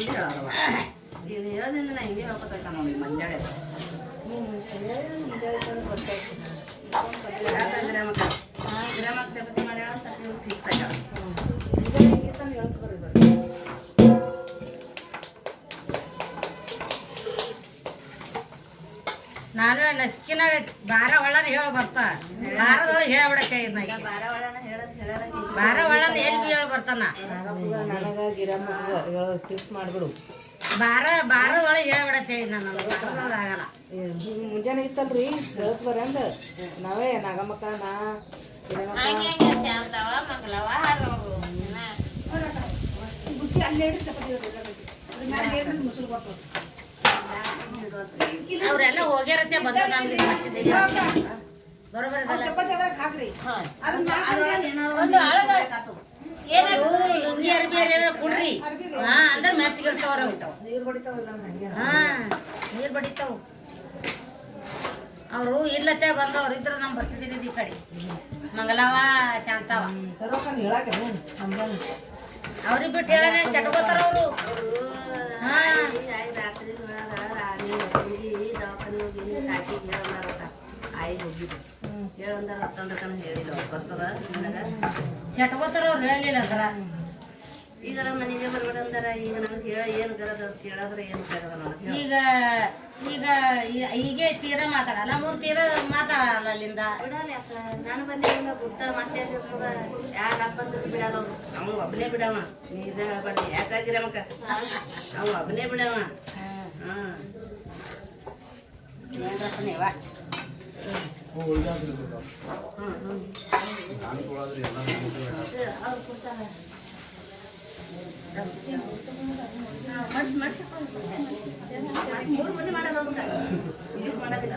ಮಂದಿ ಹೇಳೋದವ ಈಗ ಹೇಳೋದ್ರಿಂದ ನಾ ಹಿಂಗೆ ಹೇಳ್ಕೊತೈತ ನೋಡಿ ಮಂಜಾಳೆ ಗಿರಾಮಕ್ಕ ಚಪಾತಿ ಮಾಡಿ ಫಿಕ್ಸ್ ಆಗ್ಯಾವ ನಾನು ನಸ್ಕಿನಾಗ ಬಾರ ಒಳ್ಳನ ಹೇಳಿ ಬರ್ತಾ ಬಾರದೊಳಗೆ ಹೇಳ್ಬಿಡಕ್ಕೆ ಬಾರ ಒಳ್ಳನ ಎಲ್ಲಿ ಬಿ ಹೇಳಿ ಬರ್ತಾನ ನನಗ ಗಿರಾಮಕ್ಕ ಫಿಕ್ಸ್ ಮಾಡಿಬಿಡು ಬಾರದೊಳಗೆ ಹೇಳ್ಬಿಡಕ್ಕೆ ನಾನು ಆಗಲ್ಲ ಮುಂಜಾನೆ ಇತ್ತಲ್ರಿ ಹೇಳ್ತ ಬರ್ರಿ ಅಂದ ನಾವೇ ನಾಗಮ್ಮಕ್ಕ ನಾ ಅವ್ರೆಲ್ಲ ಹೋಗ್ಯಾರತ್ತೆ ಬಂದ ನಮ್ಗೆ ಬರೋಬರ ಲುಂಗಿ ಅರ್ಬಿ ಕುಡ್ರಿ ಹಾ ಅಂದ್ರೆ ಮೆತ್ತಗಿರ್ತಾವ್ರ ನೀರು ಬಡಿತಾವಲ್ಲ ಹಾ ನೀರ್ ಬಡಿತಾವ್ ಅವರು ಇಲ್ಲತ್ತೆ ಬಂದವ್ರು ಇದ್ರು ನಮ್ ಬರ್ತಿದ್ದೀನಿ ಈ ಕಡೆ ಮಂಗಲವ ಶಾಂತವ ಅವ್ರಿಗೆ ಬಿಟ್ಟು ಹೇಳನೆ ಚಟ್ಕೋತಾರ ಅವರು ಹಾ ಹೇಳಂದಾರ ತಂಡಕನ ಹೇಳಿಲ್ಲ ಬರ್ತದ ನನಗ ಚಟ್ಕೋತಾರ ಅವ್ರು ಹೇಳಿಲ್ಲ ಅಂದ್ರ ಈಗ ನಮ್ಮ ಮನೆಗೆ ಬರ್ಬೇಡ ಅಂದಾರ ಈಗ ನನಗೆ ಹೇಳ ಏನು ಗರದ ಕೇಳಾದ್ರೆ ಏನು ಕರದ ನನಗೆ ಈಗ ಈಗ ಹೀಗೆ ತೀರಾ ಮಾತಾಡಲ್ಲ ಮುಂದೆ ತೀರಾ ಮಾತಾಡಲ್ಲ ಅಲ್ಲಿಂದ ಬಿಡಲ್ಲ ಯಾಕ ನಾನು ಬಂದಿಲ್ಲ ಬುದ್ಧ ಮತ್ತೆ ಯಾಕೆ ಬಂದು ಬಿಡಲ್ಲ ಅವ್ನು ಒಬ್ಬನೇ ಬಿಡವ ನೀ ಇದ ಹೇಳ್ಬಾರ್ದು ಯಾಕಾಗಿರಮಕ್ಕ ಅವ್ನು ಒಬ್ಬನೇ ಬಿಡವ ಹಾಂ ಏನ್ರಪ್ಪನೇವ ಅವ್ರು ಕೊಡ್ತಾರೆ ಮೂರು ಮಂದಿ ಮಾಡೋದು ಮಾಡೋದಿಲ್ಲ